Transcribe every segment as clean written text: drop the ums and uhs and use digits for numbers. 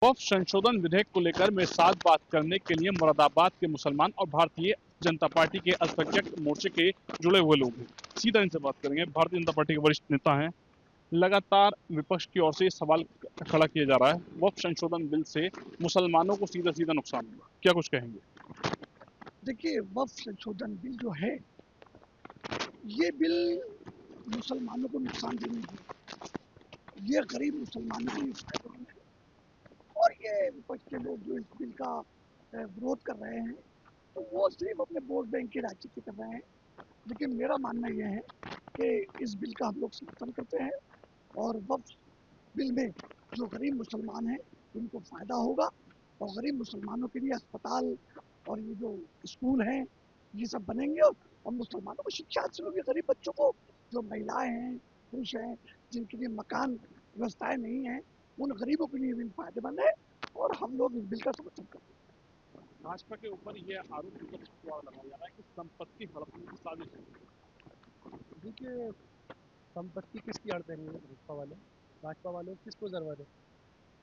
वक्फ संशोधन विधेयक को लेकर मेरे साथ बात करने के लिए मुरादाबाद के मुसलमान और भारतीय जनता पार्टी के अल्पसंख्यक मोर्चे के जुड़े हुए लोग हैं। सीधा इनसे बात करेंगे। भारतीय जनता पार्टी के वरिष्ठ नेता हैं। लगातार विपक्ष की ओर से ये सवाल खड़ा किया जा रहा है, वक्फ संशोधन बिल से मुसलमानों को सीधा सीधा नुकसान होगा, क्या कुछ कहेंगे? देखिए, वक्फ संशोधन बिल जो है, ये बिल मुसलमानों को नुकसान देने की, ये गरीब मुसलमानों को फायदेमंद है। और ये विपक्ष के लोग जो इस बिल का विरोध कर रहे हैं, तो वो सिर्फ अपने वोट बैंक की राजनीति कर रहे हैं। लेकिन मेरा मानना यह है कि इस बिल का हम लोग समर्थन करते हैं और वक्फ बिल में जो गरीब मुसलमान हैं उनको फ़ायदा होगा और गरीब मुसलमानों के लिए अस्पताल और ये जो स्कूल हैं ये सब बनेंगे और मुसलमानों को शिक्षा हासिल होगी। गरीब बच्चों को, जो महिलाएं हैं, पुरुष हैं, जिनके लिए मकान व्यवस्थाएं नहीं है, उन गरीबों के लिए भी फायदेमंद है और हम लोग इस बिल का समर्थन करते हैं। भाजपा के ऊपर यह आरोप विपक्ष द्वारा लगाया जा रहा है कि संपत्ति हड़पने की साजिश है। देखिए, संपत्ति किसकी हड़पेंगे भाजपा वाले किसको ज़रूरत है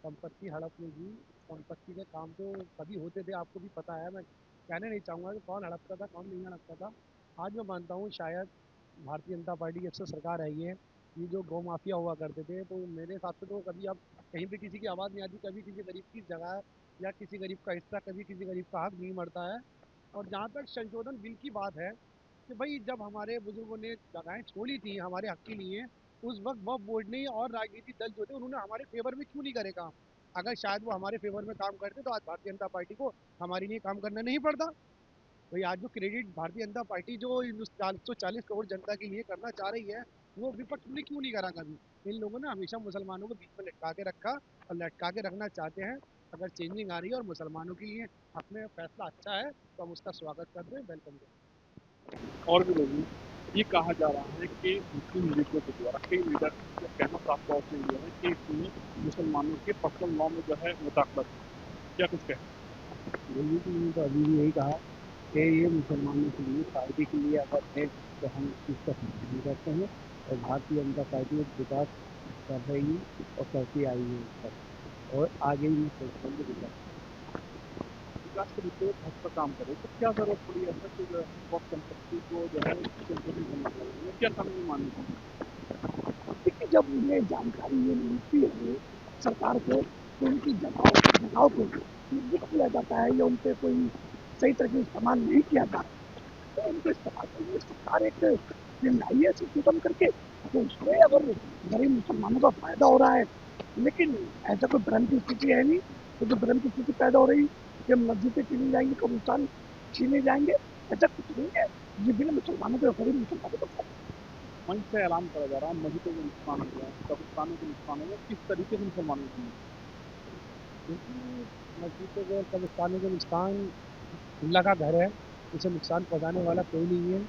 संपत्ति हड़पने की? संपत्ति के काम तो कभी होते थे, आपको भी पता है। मैं कहने नहीं चाहूँगा कि कौन हड़पता था कौन नहीं हड़पता था। आज मैं मानता हूँ शायद भारतीय जनता पार्टी की जब से सरकार आई है, ये जो गौ माफिया हुआ करते थे, तो मेरे हिसाब से तो कभी अब कहीं पे किसी की आवाज़ नहीं आती, कभी किसी गरीब की जगह या किसी गरीब का हिस्सा, कभी किसी गरीब का हक नहीं मरता है। और जहाँ तक संशोधन बिल की बात है कि भाई, जब हमारे बुजुर्गों ने जगहें छोड़ी थी हमारे हक के लिए, उस वक्त वक्फ बोर्ड ने और राजनीतिक दल जो थे उन्होंने हमारे फेवर में क्यों नहीं करे काम? अगर शायद वो हमारे फेवर में काम करते तो आज भारतीय जनता पार्टी को हमारे लिए काम करना नहीं पड़ता। भाई, आज जो क्रेडिट भारतीय जनता पार्टी जो 140 करोड़ जनता के लिए करना चाह रही है, वो विपक्ष ने क्यों नहीं करा कभी? इन लोगों ने हमेशा मुसलमानों को बीच में लटका के रखा और लटका के रखना चाहते हैं। अगर चेंजिंग आ रही है और मुसलमानों के लिए अपने फैसला अच्छा है तो हम उसका स्वागत करते हैं, वेलकम करते हैं। और भी लोग हैं। ये कहा जा रहा है कि मुस्लिम लीगों के द्वारा कई लीडर का कहना साफ तौर से ये है कि इसमें मुसलमानों के पर्सनल लॉ में जो है मुदाखलत है, क्या कुछ कहें? मोदी जी ने तो अभी भी यही कहा कि ये मुसलमानों के लिए फायदे के लिए अगर है तो हम इसका समर्थन करते हैं। और भारतीय जनता पार्टी एक विकास कर रही और करती आई है इस पर, और आगे भी सोचेंगे विकास। विकास के लिए भाजपा काम करे तो क्या जरूरत पड़ी ऐसा कि जो है वक्फ संपत्ति को जो है संशोधित करना चाहिए, क्या कानूनी मान्य है? देखिए, जब उन्हें जानकारी ये मिलती है सरकार को, तो उनकी जगहों को निर्मित किया जाता है या उन पर कोई सही तरह से इस्तेमाल नहीं किया जाता, तो उनको इस्तेमाल के लिए सरकार एक बिल लाई है संशोधन करके, तो उसमें अगर गरीब मुसलमानों का फायदा हो रहा है, लेकिन ऐसा कोई भ्रम की स्थिति है नहीं। तो जो भ्रम की स्थिति पैदा हो रही कि मस्जिदें छीनी जाएंगी, कब्रिस्तान छीने जाएंगे, ऐसा कुछ नहीं है। ये बिल मुसलमानों को, गरीब मुसलमानों को मंच से ऐलान करा जा रहा है मस्जिदों को नुकसान हो गया, कब्रिस्तानों को नुकसान हो गया, किस तरीके से मुसलमानों को? क्योंकि मस्जिदों को और कब्रिस्तानों को नुकसान, अल्लाह का घर है, उसे नुकसान पहुंचाने वाला कोई नहीं है।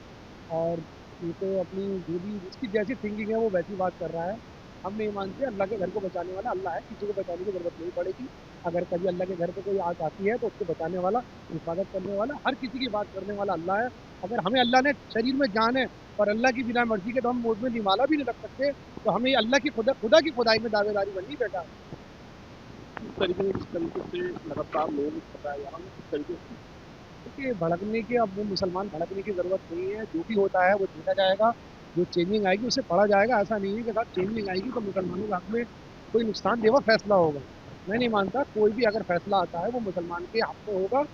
और ये तो अपनी जो भी जिसकी जैसी थिंकिंग है वो वैसी बात कर रहा है। हम नहीं मानते, अल्लाह के घर को बचाने वाला अल्लाह है, किसी को बचाने की ज़रूरत नहीं पड़ेगी। अगर कभी अल्लाह के घर पे कोई आग आती है तो उसको बचाने वाला, हिफाजत करने वाला, हर किसी की बात करने वाला अल्लाह है। अगर हमें अल्लाह ने शरीर में जान है और अल्लाह की बिना मर्जी के तो हम मुँह में निमाला भी नहीं रख सकते, तो हमें अल्लाह की खुदा की खुदाई में दावेदारी बननी बेटा। किस तरीके से, जिस तरीके से लगातार लोगों को बताया जा रहा है, किस तरीके से? देखिए, भड़कने की, अब वो मुसलमान भड़कने की ज़रूरत नहीं है। जो भी होता है वो देखा जाएगा, जो चेंजिंग आएगी उसे पढ़ा जाएगा। ऐसा नहीं है कि साहब चेंजिंग आएगी तो मुसलमानों के हक में कोई नुकसानदेह फैसला होगा। मैं नहीं मानता, कोई भी अगर फैसला आता है वो मुसलमान के हक में होगा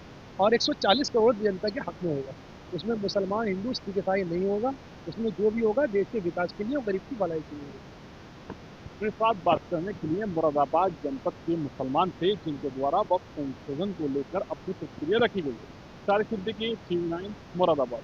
और 140 करोड़ जनता के हक में होगा। उसमें मुसलमान, हिंदू, सिख, ईसाई नहीं होगा। उसमें जो भी होगा देश के विकास के लिए और गरीब की भलाई के लिए होगा। मेरे साथ बात करने के लिए मुरादाबाद जनपद के मुसलमान थे, जिनके द्वारा वक्फ संशोधन को लेकर अपनी प्रतिक्रिया रखी गई है। तारिक सिद्दीकी, TV9, मुरादाबाद।